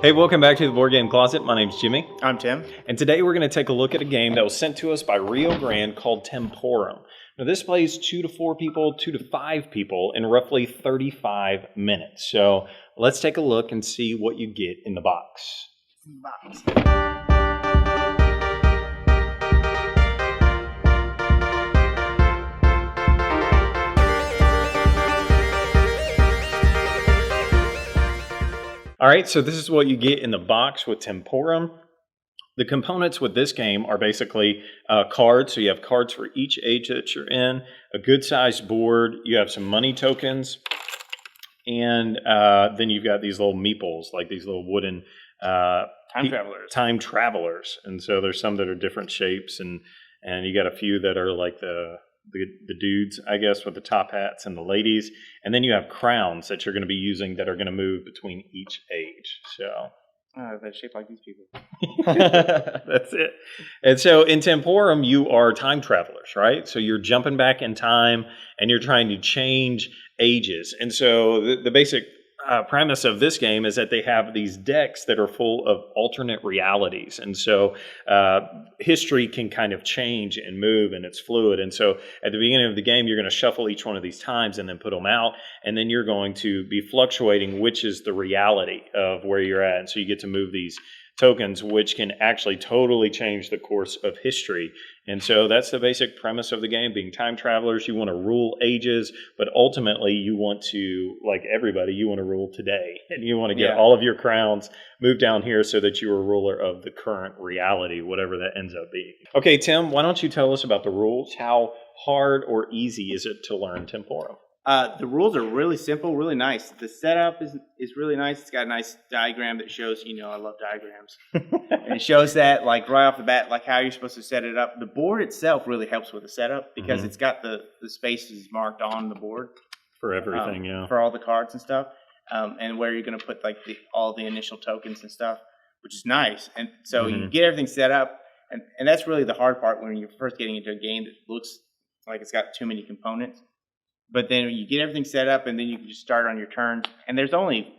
Hey, welcome back to the Board Game Closet. My name's Jimmy. I'm Tim. And today we're going to take a look at a game that was sent to us by Rio Grande called Temporum. Now this plays 2 to 4 people, 2 to 5 people in roughly 35 minutes. So let's take a look and see what you get in the box. All right, so this is what you get in the box with Temporum. The components with this game are basically cards. So you have cards for each age that you're in, a good-sized board. You have some money tokens, and then you've got these little meeples, like these little wooden time travelers. And so there's some that are different shapes, and you got a few that are like the dudes, I guess, with the top hats, and the ladies. And then you have crowns that you're going to be using that are going to move between each age. So they're shaped like these people. That's it. And so in Temporum, you are time travelers, right? So you're jumping back in time and you're trying to change ages. And so the basic premise of this game is that they have these decks that are full of alternate realities. And so history can kind of change and move, and it's fluid. And so at the beginning of the game, you're going to shuffle each one of these times and then put them out. And then you're going to be fluctuating which is the reality of where you're at. And so you get to move these tokens, which can actually totally change the course of history. And so that's the basic premise of the game. Being time travelers, you want to rule ages, but ultimately you want to, like everybody, you want to rule today. And you want to get all of your crowns moved down here so that you're a ruler of the current reality, whatever that ends up being. Okay, Tim, why don't you tell us about the rules? How hard or easy is it to learn Temporum? The rules are really simple, really nice. The setup is really nice. It's got a nice diagram that shows, I love diagrams. And it shows that, like, right off the bat, like how you're supposed to set it up. The board itself really helps with the setup because it's got the spaces marked on the board. For everything, For all the cards and stuff. And where you're going to put, like, all the initial tokens and stuff, which is nice. And so you get everything set up. And that's really the hard part when you're first getting into a game that looks like it's got too many components. But then you get everything set up, and then you can just start on your turns. And there's only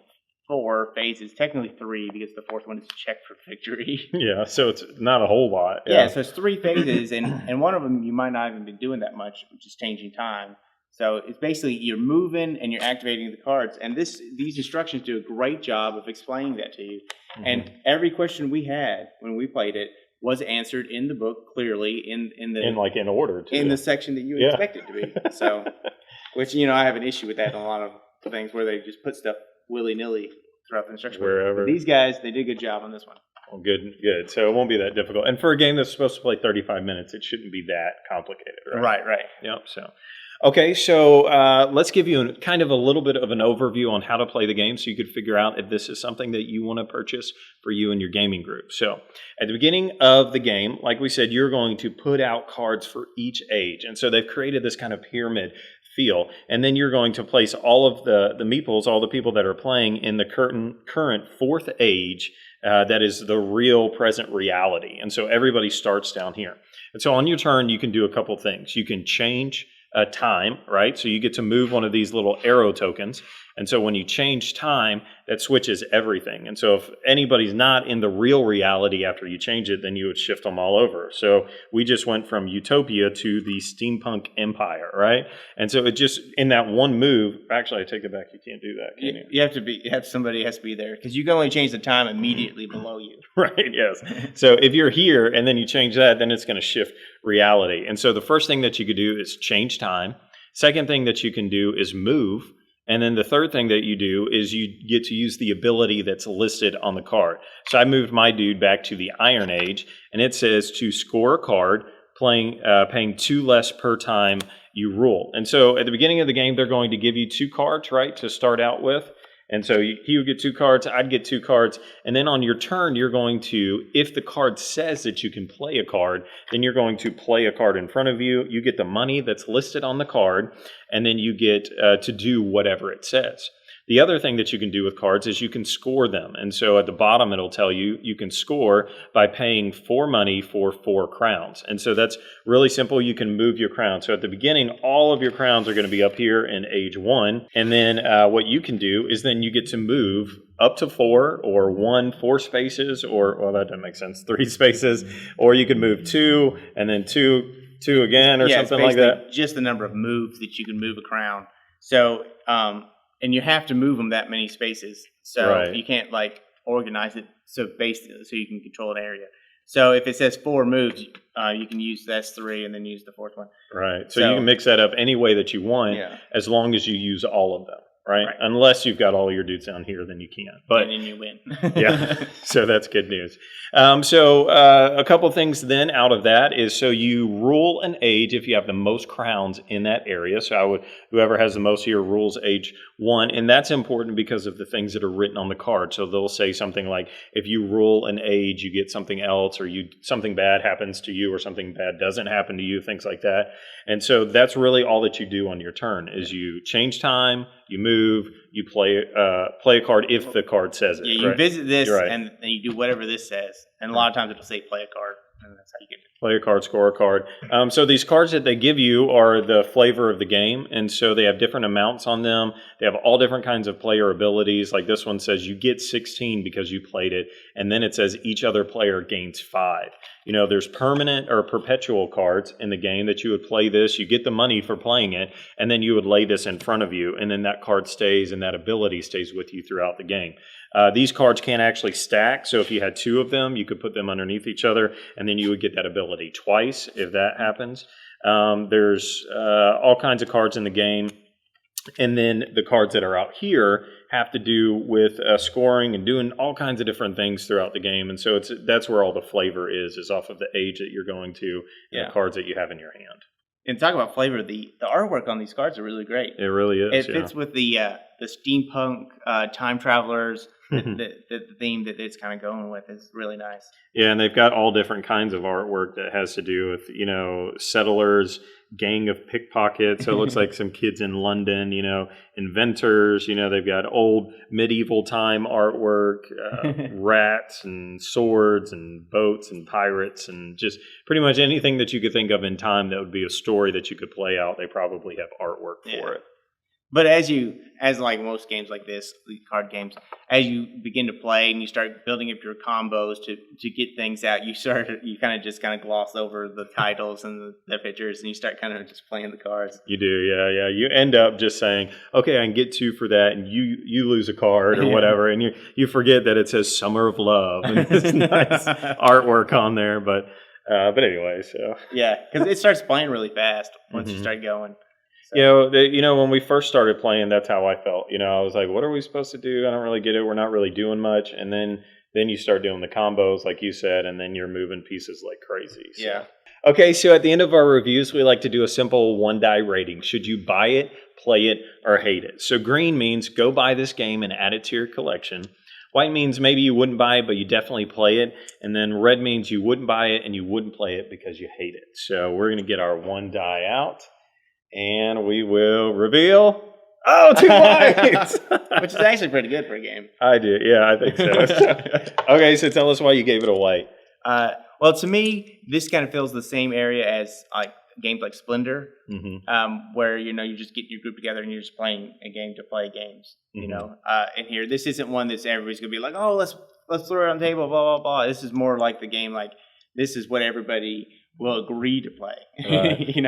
4 phases, technically 3, because the 4th one is check for victory. Yeah, so it's not a whole lot. Yeah, so it's 3 phases, and one of them you might not even be doing that much, which is changing time. So it's basically you're moving and you're activating the cards. And these instructions do a great job of explaining that to you. And every question we had when we played it was answered in the book clearly in order too. In the section that you expect it to be. So. Which, I have an issue with that in a lot of things where they just put stuff willy-nilly throughout the instruction. Wherever. But these guys, they did a good job on this one. Well, good. So it won't be that difficult. And for a game that's supposed to play 35 minutes, it shouldn't be that complicated, right? Right. Yep. Okay, so let's give you kind of a little bit of an overview on how to play the game so you could figure out if this is something that you want to purchase for you and your gaming group. So at the beginning of the game, like we said, you're going to put out cards for each age. And so they've created this kind of pyramid feel. And then you're going to place all of the meeples, all the people that are playing in the current 4th age that is the real present reality. And so everybody starts down here. And so on your turn, you can do a couple things. You can change time, right? So you get to move one of these little arrow tokens. And so when you change time, that switches everything. And so if anybody's not in the real reality after you change it, then you would shift them all over. So we just went from utopia to the steampunk empire, right? And so it just, in that one move, actually I take it back, you can't do that, can you? Somebody has to be there because you can only change the time immediately below you. Right, yes. So if you're here and then you change that, then it's going to shift reality. And so the first thing that you could do is change time. Second thing that you can do is move. And then the third thing that you do is you get to use the ability that's listed on the card. So I moved my dude back to the Iron Age, and it says to score a card, paying 2 less per time you rule. And so at the beginning of the game, they're going to give you 2 cards, right, to start out with. And so he would get 2 cards, I'd get 2 cards. And then on your turn, you're going to, if the card says that you can play a card, then you're going to play a card in front of you. You get the money that's listed on the card, and then you get to do whatever it says. The other thing that you can do with cards is you can score them. And so at the bottom, it'll tell you you can score by paying 4 money for 4 crowns. And so that's really simple. You can move your crown. So at the beginning, all of your crowns are going to be up here in age 1. And then what you can do is then you get to move up to 4 or 4 spaces, or, well, that doesn't make sense, 3 spaces, or you can move 2 and then 2 again, or something like that. Just the number of moves that you can move a crown. So, and you have to move them that many spaces. So you can't like organize it so you can control an area. So if it says 4 moves, you can use the S3 and then use the 4th one. Right. So you can mix that up any way that you want, as long as you use all of them. Right? Unless you've got all your dudes down here, then you can't. But and then you win. Yeah. So that's good news. So a couple things then out of that is, so you rule an age if you have the most crowns in that area. So whoever has the most here rules age 1, and that's important because of the things that are written on the card. So they'll say something like, if you rule an age, you get something else, or something bad happens to you, or something bad doesn't happen to you, things like that. And so that's really all that you do on your turn is you change time, you move, you play a card if the card says it. Yeah, you visit this and then you do whatever this says. And a lot of times it'll say play a card, and that's how you get it. Play a card, score a card. So these cards that they give you are the flavor of the game, and so they have different amounts on them. They have all different kinds of player abilities. Like this one says you get 16 because you played it, and then it says each other player gains 5. There's permanent or perpetual cards in the game that you would play this. You get the money for playing it, and then you would lay this in front of you, and then that card stays, and that ability stays with you throughout the game. These cards can't actually stack, so if you had 2 of them, you could put them underneath each other, and then you would get that ability twice if that happens. There's all kinds of cards in the game, and then the cards that are out here have to do with scoring and doing all kinds of different things throughout the game, and so that's where all the flavor is off of the age that you're going to and the cards that you have in your hand. And talk about flavor, the artwork on these cards are really great. It really is. It fits with the steampunk time travelers. The theme that it's kind of going with is really nice. Yeah, and they've got all different kinds of artwork that has to do with, settlers, gang of pickpockets. So it looks like some kids in London, inventors. They've got old medieval time artwork, rats and swords and boats and pirates and just pretty much anything that you could think of in time that would be a story that you could play out. They probably have artwork for it. But as like most games like this, the card games, as you begin to play and you start building up your combos to get things out, you kind of gloss over the titles and the pictures, and you start kind of just playing the cards. You do, yeah. You end up just saying, okay, I can get 2 for that, and you lose a card or whatever, and you forget that it says Summer of Love and this nice artwork on there, but anyway, so yeah, because it starts playing really fast once you start going. So. When we first started playing, that's how I felt. I was like, what are we supposed to do? I don't really get it. We're not really doing much. And then you start doing the combos, like you said, and then you're moving pieces like crazy. So. Yeah. Okay, so at the end of our reviews, we like to do a simple 1-die rating. Should you buy it, play it, or hate it? So green means go buy this game and add it to your collection. White means maybe you wouldn't buy it, but you definitely play it. And then red means you wouldn't buy it and you wouldn't play it because you hate it. So we're going to get our 1-die out. And we will reveal 2 whites! Which is actually pretty good for a game. I do, yeah, I think so. Okay, so tell us why you gave it a white. Well, to me, this kind of fills the same area as like games like Splendor, where you just get your group together and you're just playing a game to play games. And here, this isn't one that everybody's gonna be like, oh, let's throw it on the table, blah blah blah. This is more like the game, like this is what everybody will agree to play. Right. You get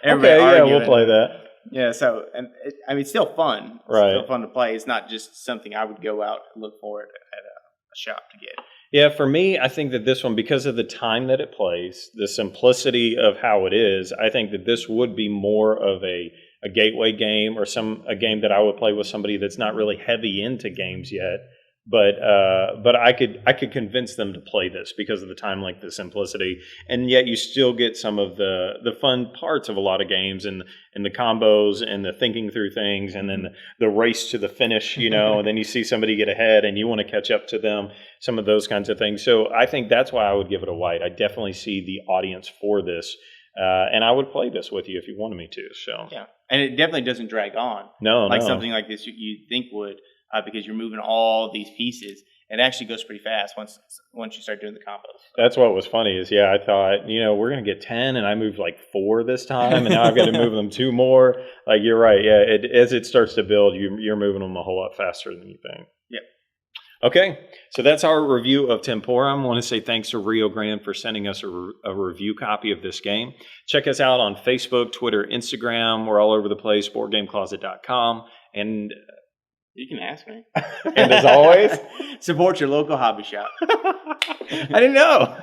everybody okay, we'll play that. Yeah, so it's still fun. It's still fun to play. It's not just something I would go out and look for at a shop to get. Yeah, for me, I think that this one, because of the time that it plays, the simplicity of how it is, I think that this would be more of a gateway game or a game that I would play with somebody that's not really heavy into games yet. But I could convince them to play this because of the time, like the simplicity, and yet you still get some of the fun parts of a lot of games and the combos and the thinking through things, and then the race to the finish, and then you see somebody get ahead and you want to catch up to them, some of those kinds of things. So I think that's why I would give it a white. I definitely see the audience for this, and I would play this with you if you wanted me to. So yeah, And it definitely doesn't drag on. No, like no. something like this you think would, because you're moving all these pieces. It actually goes pretty fast once you start doing the combos. That's what was funny is, I thought, we're going to get 10 and I moved like 4 this time. And now I've got to move them 2 more. Like, you're right. Yeah. As it starts to build, you're moving them a whole lot faster than you think. Yep. Okay. So that's our review of Temporum. I want to say thanks to Rio Grande for sending us a review copy of this game. Check us out on Facebook, Twitter, Instagram. We're all over the place, boardgamecloset.com. And you can ask me. And as always, support your local hobby shop. I didn't know.